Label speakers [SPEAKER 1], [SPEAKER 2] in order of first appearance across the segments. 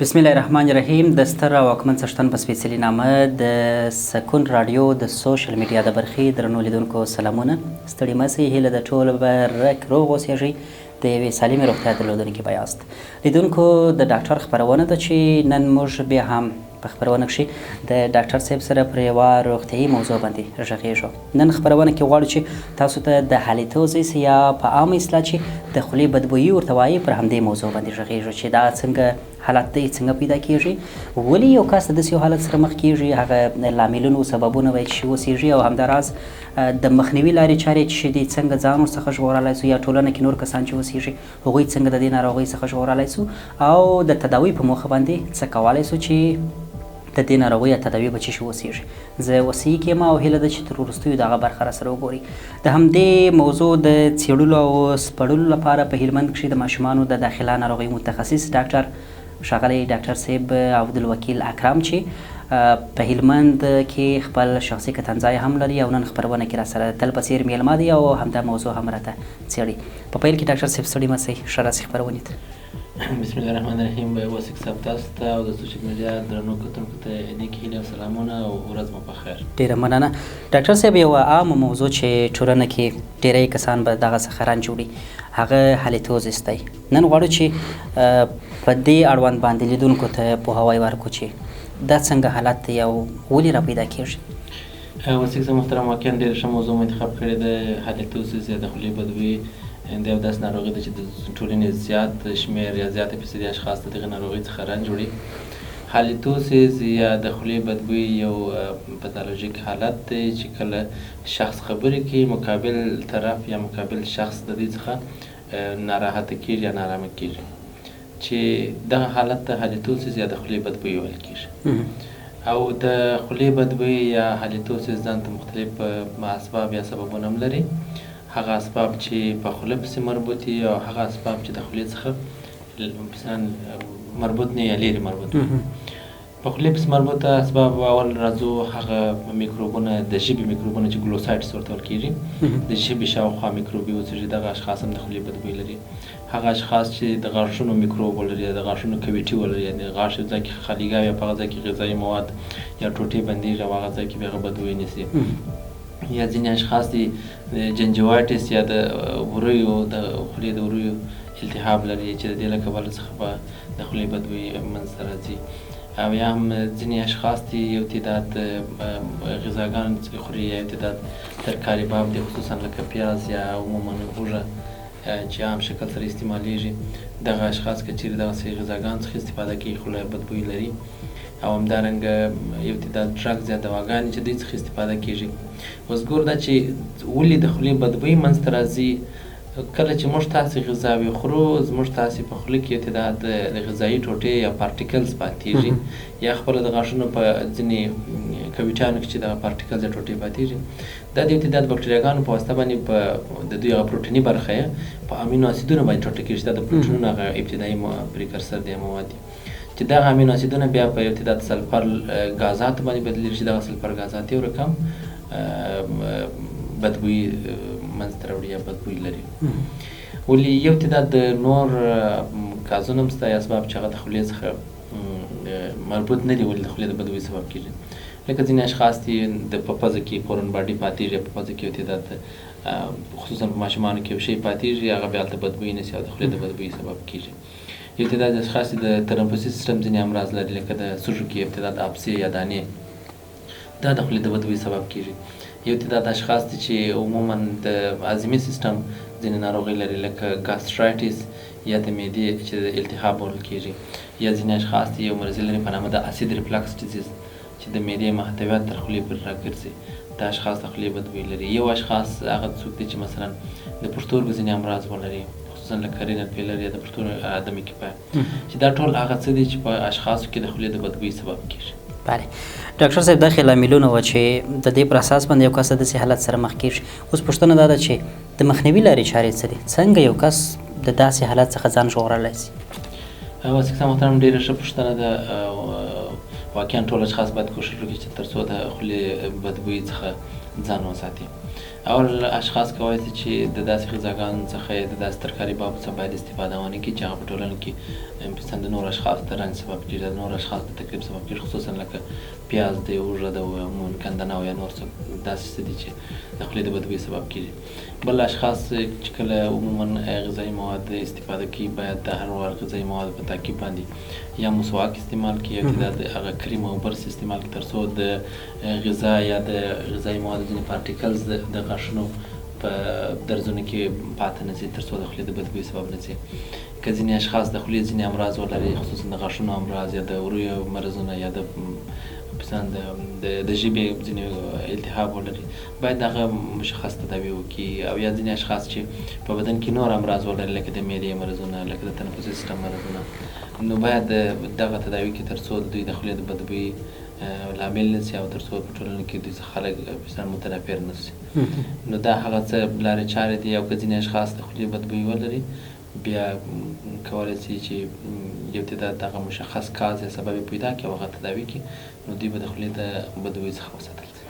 [SPEAKER 1] بسم الله الرحمن الرحیم. د ستر او واکمن څښتن په سپېڅلي نامه د سکون راډیو د سوشل میډیا د برخې درنو لیدونکو سلامونه. ستړي مه سئ، هیله د ټول برک روغ اوسېږئ، د یوې سالمې روغتیا درلودونکي به یاست. لیدونکو د ډاکټر خپرونه ده چې نن موږ بیا هم په خپرونه کښې د ډاکټر صاحب سره پر یوه روغتیایي موضوع باندې غږېږو. نن خپرونه کې غواړو چې تاسو ته د هالیتوزیس یا په عامه اصطلاح چې د خولې بدبویي ورته وایي پر همدې موضوع باندې غږېږو چې دا څنګه حالت دی، څنګه پیدا کېږي، ولې یو کس د داسې یو حالت سره مخ کېږي، هغه لاملونه سببونه باید چې اوسېږي، او همداراز د مخنیوي لارې چارې چې دي څنګه ځان ورڅخه ژغورلی سو، یا ټولنه کې نور کسان چې اوسېږي هغوی څنګه د دې ناروغۍ څخه ژغورلی سو، او د تداوۍ په موخه باندې څه کولی سو چې د دې ناروغۍ تداوي به څه شي اوسېږي. زه وصي کیم او هیله ده چې تر وروستیو دغه برخه راسره وګورئ. د همدې موضوع د څېړلو او سپړلو لپاره په هلمند کښې د ماشومانو د داخله ناروغیو متخصص ډاکټر ښاغلی ډاکټر صاحب عبدالوکیل اکرم چې په هلمند کې خپل شخصي کتنځای هم لري او نن خپرونه کې راسره تل په څېر میلمه دی او همدا موضوع هم راته څېړي. په پیل کې ډاکټر صاحب ستړي مه سئ، ښه راسئ خپرونې ته.
[SPEAKER 2] بسم الله الرحمن الرحیم. واسق صاحب تاسو ته او د سوشل میډیا درنو کتونکو ته نیکې هیلې او سلامونه او ورځ مو په خیر.
[SPEAKER 1] ډېره مننه. ډاکټر صاحب یوه عامه موضوع چې ټولنه کې ډېری کسان به دغه څخه رنج وړي هغه هالیتوزیس دی. نن غواړو چې په دې اړوند باندې لیدونکو ته پوهاوی ورکړو چې دا څنګه حالت دی او ولې را پیدا کېږي.
[SPEAKER 2] واسق صاحب محترم، واقعا ډېره ښه موضوع مو انتخاب کړې ده. هالیتوزیس یا د خولې بدبویي د یو داسې ناروغي ده چې د ټولنې زیات شمېر یا زیاته فیصدي اشخاص د دغې ناروغۍ څخه رنج وړي. هالیتوزیس یا د خولې بدبویي یو پتالوژیک حالت دی چې کله شخص خبرې کوي، مقابل طرف یا مقابل شخص د دې څخه ناراحته کېږي یا نارامه کېږي، چې دغه حالت ته هالیتوزیس یا د خولې بدبویي ویل کېږي. او د خولې بدبویي یا هالیتوزیس ځان ته مختلف اسباب یا سببونه هم لري. هغه اسباب چې په خوله پسې مربوط دي او هغه اسباب چې د خولې څخه مثلا مربوط نه یا لرې مربوط وي. په خولې پسې مربوطه اسباب اول راځو هغه میکروبونه، د ژبې میکروبونه چې ګلوسایډس ورته ویل کېږي، د ژبې شاوخوا میکروبي اوسېږي. دغه اشخاص هم د خولې بدبویي لري. هغه اشخاص چې د غاښونو میکروب ولري یا د غاښونو کویټي ولري، یعنې غاښ یو ځای کې خالیګاه وي، په هغه ځای کې غذایي مواد یا ټوټې بندېږي او هغه ځای کې بیا هغه بدبویي نیسي. یا ځینې اشخاص دي جنجوایټس یا د وریو د خولې د وریو التهاب لري چې د دې له کبله څخه به د خولې بدبویي منځته راځي. او یا هم ځینې اشخاص دي یو تعداد غذاګان چې خوري، یا یو تعداد ترکاري باب دي، خصوصا لکه پیاز یا عموما هوږه چې عام شکل سره استعمالیږي. دغه اشخاص که چیرې دغسې غذاګان څخه استفاده کوي خوله بدبویي لري. او همدارنګه یو تعداد ډرګز یا دواګانې چې دوی څخه استفاده کېږي. اوس ګور دا چې ولې د خولې بدبویي منځته راځي. کله چې موږ تاسې غذاوې خورو، زموږ تاسې په خوله کې یو تعداد د غذایي ټوټې یا پارټیکلز پاتېږي، یا خپله د غاښونو په ځینې کویټیانو کې چې دغه پارټیکلز یا ټوټې پاتېږي، دا د یو تعداد بکټریاګانو په واسطه باندې د دوی هغه پروټیني برخه یې په امینو اسیدونو باندې ټوټه کېږي. دا د پروټینونو هغه ابتدایي پریکرسر دی، مواد دي چې دغه امینو اسیدونه بیا په یو تعداد سلفر غازاتو باندې بدلېږي چې دغه سلفر غازات یو رقم بدبویي منځته راوړي یا بدبویي لري. ولې یو تعداد نور ګازونه هم شته یا اسباب چې هغه د خولې څخه مربوط نه دي، ولې د خولې د بدبویي سبب کېږي. لکه ځینې اشخاص دي په پزه کې فورن باډي پاتېږي، په پزه کې یو تعداد خصوصا په ماشومانو کې یو شی پاتېږي، هغه بیا هلته بدبویي نیسي او د خولې د بدبویي سبب کېږي. یو تعداد اشخاص د تنفسي سیستم ځینې امراض لري، لکه د سږو کې یو تعداد ابسې یا دانې، دا د خولې د بدبویي سبب کېږي. یو تعداد اشخاص دي چې عموما د هاضمي سیستم ځینې ناروغۍ لري، لکه ګاسټرایټس یا د معدې چې د التهاب ویل کېږي. یا ځینې اشخاص دي یو مرض لري په نامه د اسید ریفلکس ډیزیز چې د معدې محتویات تر خولې پورې راګرځي. دا اشخاص د خولې بدبویي لري. یو اشخاص هغه څوک دي چې مثلا د پښتورګو ځینې امراض ولري، خصوصا لکه رینل فیلر یا د پښتورګو عدم کفایت، چې دا ټول هغه څه دي چې په اشخاصو کې د خولې د بدبویي سبب کېږي.
[SPEAKER 1] بله ډاکټر صاحب، دغې لاملونه وه چې د دې پر اساس باندې یو کس د داسې حالت سره مخ کېږي. اوس پوښتنه دا ده چې د مخنیوي لارې چارې څه دي؟ څنګه یو کس د داسې حالت څخه ځان ژغورلی شي؟
[SPEAKER 2] واسق صاحب محترم، ډېره ښه پوښتنه ده. واقعا ټول اشخاص باید کوښښ وکړي چې تر څو د خولې بدبویي څخه ځان وساتي. اول اشخاص کولی شي چې د داسې غذاګانو څخه د داسې ترکاري باب څخه باید استفاده ونه کړي چې هغه په ټولنه کې مثلا د نور اشخاص ته رنځ سبب کېږي، د نور اشخاص ته تکلیف سبب کېږي، خصوصا لکه پیاز دی، اوږه ده، کندنه او یا نور څه داسې څه دي چې د خولې د بدبویۍ سبب کېږي. بل اشخاص چې کله عموما غذایي مواد استفاده کوي باید د هر وړ غذایي مواد په تعقیب باندې یا مسواک استعمال کړي یا د هغه کریم او برس استعمال کړي تر څو د غذا یا د غذایي موادو ځینې پارټیکلز د غاښونو په درزونو کې پاتې نه شي تر څو د خولې د بدبویۍ سبب نه شي. که ځینې اشخاص د خولې ځینې امراض ولري، خصوصا د غاښونو امراض یا د ورویو مرضونه یا د مثلا د ژبې ځینې التهاب ولري، باید هغه مشخص تداوي وکړي. او یا ځینې اشخاص چې په بدن کې نور امراض ولري لکه د معدې مرضونه، لکه د تنفسي سیستم مرضونه، نو باید دغه تداوي کې تر څو د دوی د خولې د بدبویۍ لامل نه شي او تر څو په ټولنه کې دوی څخه خلک مثلا متنفر نه شي. نو دا هغه څه لارې چارې دي. او که ځینې اشخاص د خولې بدبویۍ ولري بیا کولی شي چې یو تعداد دغه مشخص کاز یا سبب پیدا کړي او هغه تداوي کړي، نو دوی به د خولې د بدبویۍ څخه وساتل شي.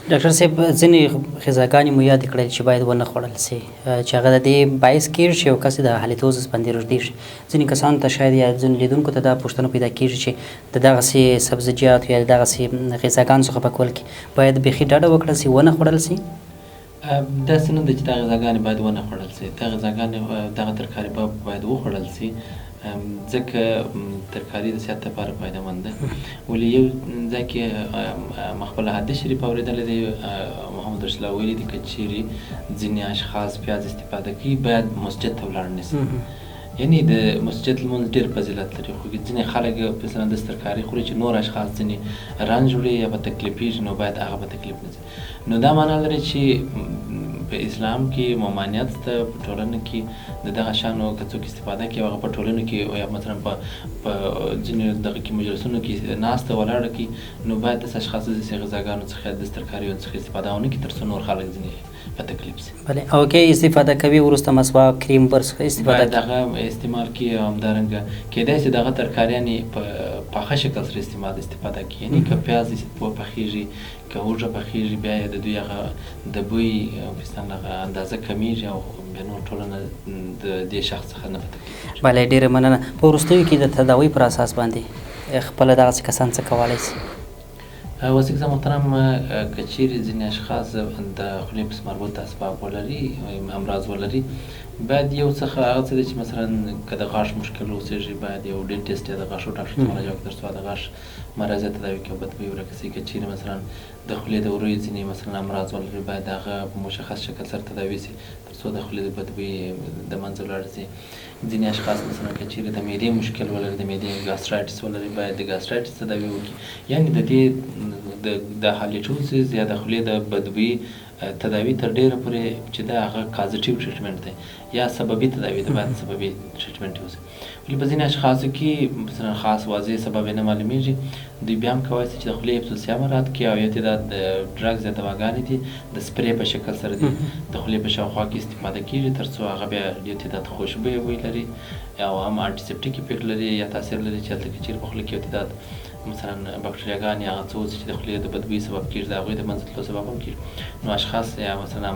[SPEAKER 1] ډاکټر صاحب ځینې غذاګانې مو یادې کړل چې باید ونه خوړل شي چې هغه د دې باعث کېږي چې یو کس د هالیتوزس باندې روږدي شي. ځینې کسانو ته شاید یا ځینې لیدونکو ته دا پوښتنه پیدا کېږي چې د دغسې سبزیجاتو یا د دغسې غذاګانو څخه په کول کې باید بیخي ډډه وکړل شي، ونه خوړل شي.
[SPEAKER 2] داسې نه ده چې دا غذاګانې باید ونه خوړل شي، دا غذاګانې دغه ترکاري باید وخوړل شي ځکه ترکاري د صحت لپاره فایدهمند ده. ولې یو ځای کې ما خپله حدیث شریف اورېدلی دی، محمد رسول الله ویلي دي که چیرې ځینې اشخاص پیاز استفاده کوي باید مسجد ته ولاړ نه شي. یعنی د مسجد لمونځ ډېر فضیلت لري، خو ځینې خلک مثلا داسې ترکاري خوري چې نور اشخاص ځینې رنځ وړي یا په تکلیفېږي، نو باید هغه په تکلیف نه شي. نو دا معنا لري چې په اسلام کې ممانعت ته په ټولنه کې د دغه شیانو که څوک استفاده کوي هغه په ټولنه کې یا مثلا په ځینې دغه کې مجلسونو کې ناسته ولاړه کړي، نو باید داسې اشخاص داسې غذاګانو څخه داسې ترکاریو څخه استفاده ونه کړي تر څو نور خلک ځینې په تکلیف شي.
[SPEAKER 1] بله، او که استفاده کوي وروسته مسواک، کریم، برس استفاده
[SPEAKER 2] باید هغه استعمال کړي. او همدارنګه کېدای شي دغه ترکاریانې په پاخه شکل سره استفاده کړي، یعنې که پیاز پخېږي، که هوږه پخېږي، بیا یې د دوی هغه د بوی هغه اندازه کمیږي او بیا نور ټولنه د دې شخص څخه نه په تکلیف.
[SPEAKER 1] بله، ډېره مننه. په وروستیو کې د تداوۍ پر اساس باندې خپله دغسې کسان څه کولی شي؟
[SPEAKER 2] وسیق زه محترم، که چیرې ځینې اشخاص د خولې پس مربوط اسباب ولري، امراض ولري، باید یو څخه هغه څه دی چې مثلا که د غاښ مشکل اوسېږي باید یو ډینټسټ یا د غاښو ډاکټر ته مراجعه وکړي تر څو د غاښ مرض یا تداوي کړي او بدبویي ورکه شي. که چیرې مثلا د خولې د ورویو ځینې مثلا امراض ولري باید هغه په مشخص شکل سره تداوي شي تر څو د خولې د بدبویي د منځه ولاړه شي. ځینې اشخاص مثلا که چیرې د معدې مشکل ولري، د معدې ګاسټرایټس ولري، باید د ګاسټرایټس تداوي وکړي. یعنې د دې د هالیټوزس یا د خولې د بدبویي تداوي تر ډېره پورې چې دا هغه کازټیو ټریټمنټ دی یا سببي تداوي ده، باید سببي ټریټمنټ وشي. ولې په ځینې اشخاصو کې مثلا خاص واضح سبب یې نه معلومېږي، دوی بیا هم کولی شي چې د خولې حفظالصحه مراعات کړي او یو تعداد د ډرګز یا دواګانې دي د سپرې په شکل سره دي د خولې په شاوخوا کې استفاده کېږي تر څو هغه بیا یو تعداد خوشبویه بوی لري او هم انټيسپټیک افیکټ لري یا تاثیر لري چې هلته کې چیرې په خوله کې یو تعداد مثلا بکټریاګانې هغه څه اوسي چې د خولې د بدبویۍ سبب کېږي، د هغوی د منځه تلو سبب هم کېږي. نو اشخاص یا مثلا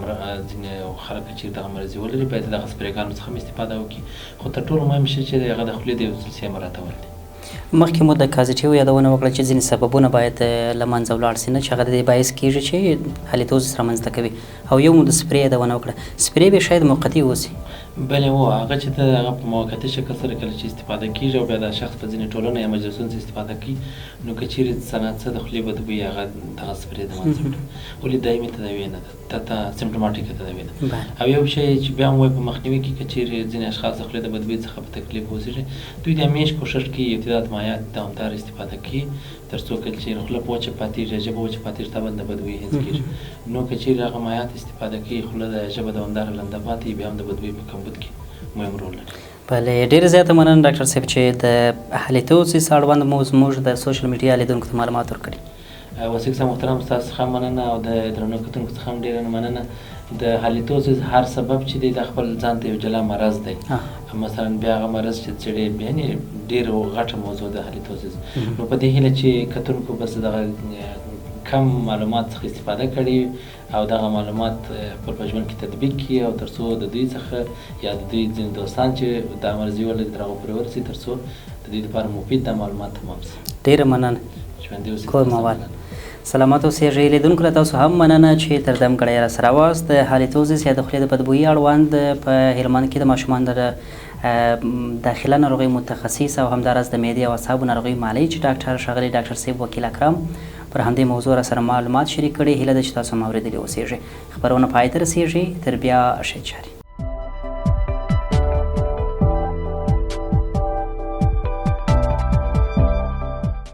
[SPEAKER 2] ځینې خلک چې دغه مرضي ولري باید دغه سپرېګانو څخه هم استفاده وکړي، خو تر ټولو مهم شی چې هغه د خولې د حفظالصحې مراعاتول دي.
[SPEAKER 1] مخکې مو د کازټیو یادونه وکړه چې ځینې سببونه باید له منځه ولاړ شي نه چې هغه د دې باعث کېږي چې هالیتوزس رامنځته کوي، او یو مو د سپرې یادونه وکړه. سپرې به شاید موقتي اوسي.
[SPEAKER 2] بله، هغه چې د هغه په موقتي شکل سره کله چې استفاده کېږي او بیا د شخص په ځینې ټولنو یا مجلسونو څخه استفاده کوي، نو که چیرې صنعت د خولې بدبویي هغه دغه سپرې د منځه وړي. ولې دایمي تداوي نه ده، تا سیمپټوماټیکه تداوي ده. او یو شی چې بیا هم وایي په مخنیوي کې که چیرې ځینې اشخاص د خولې د بدبویۍ څخه په تکلیف اوسېږي، دوی د همیش کوښښ کوي یو تعداد مایعات دوامداره استفاده کړي تر څو کله چې خوله په وچه پاتېږي یا ژبه وچه پاتېږي طبعا د بدبویۍ حس کېږي. نو که چیرې هغه مایعات استفاده کوي، خوله د ژبه دوامداره لنده پاتې بیا هم د بدبویۍ په کمبود کې مهم رول لري.
[SPEAKER 1] بله، ډېره زیاته مننه ډاکټر صاحب چې د هالیتوزس اړوند مو زموږ د سوشل میډیا لیدونکو ته معلومات ورکړي.
[SPEAKER 2] وسیق صاحب محترم، ستاسو څخه مننه او د درنو کتونکو څخه هم ډېره مننه. د هالیتوزس هر سبب چې دی د خپل ځان ته یو جلا مرض دی. مثلا بیا هغه مرض چې څېړي یعنې ډېره غټه موضوع ده هالیتوزس. نو په دې هیله چې کتونکو بس دغه کم معلومات څخه استفاده کړي او دغه معلومات په ژوند کې تطبیق کړي او تر څو د دوی څخه یا د دوی ځینې دوستان چې دا مرضي ولري تر هغو پورې ورسي تر څو د دوی لپاره مفید دا معلومات تمام شي.
[SPEAKER 1] ډېره مننه.
[SPEAKER 2] ژوندي اوسئ.
[SPEAKER 1] کور موال سلامت اوسېږئ. لیدونکو له تاسو هم مننه چې تر دم ګړی راسره واست. د هالیتوزیس یا د خولې د بدبویي اړوند په هلمند کې د ماشومانو د داخله ناروغۍ متخصص او همداراز د معدې او اعصابو ناروغۍ معالج ډاکټر ښاغلی ډاکټر صاحب وکیل اکرم پر همدې موضوع را سره معلومات شریک کړي. هیله ده چې تاسو هم اورېدلي اوسېږئ. خپرونه پای ته رسېږي. تر بیا ښې چارې.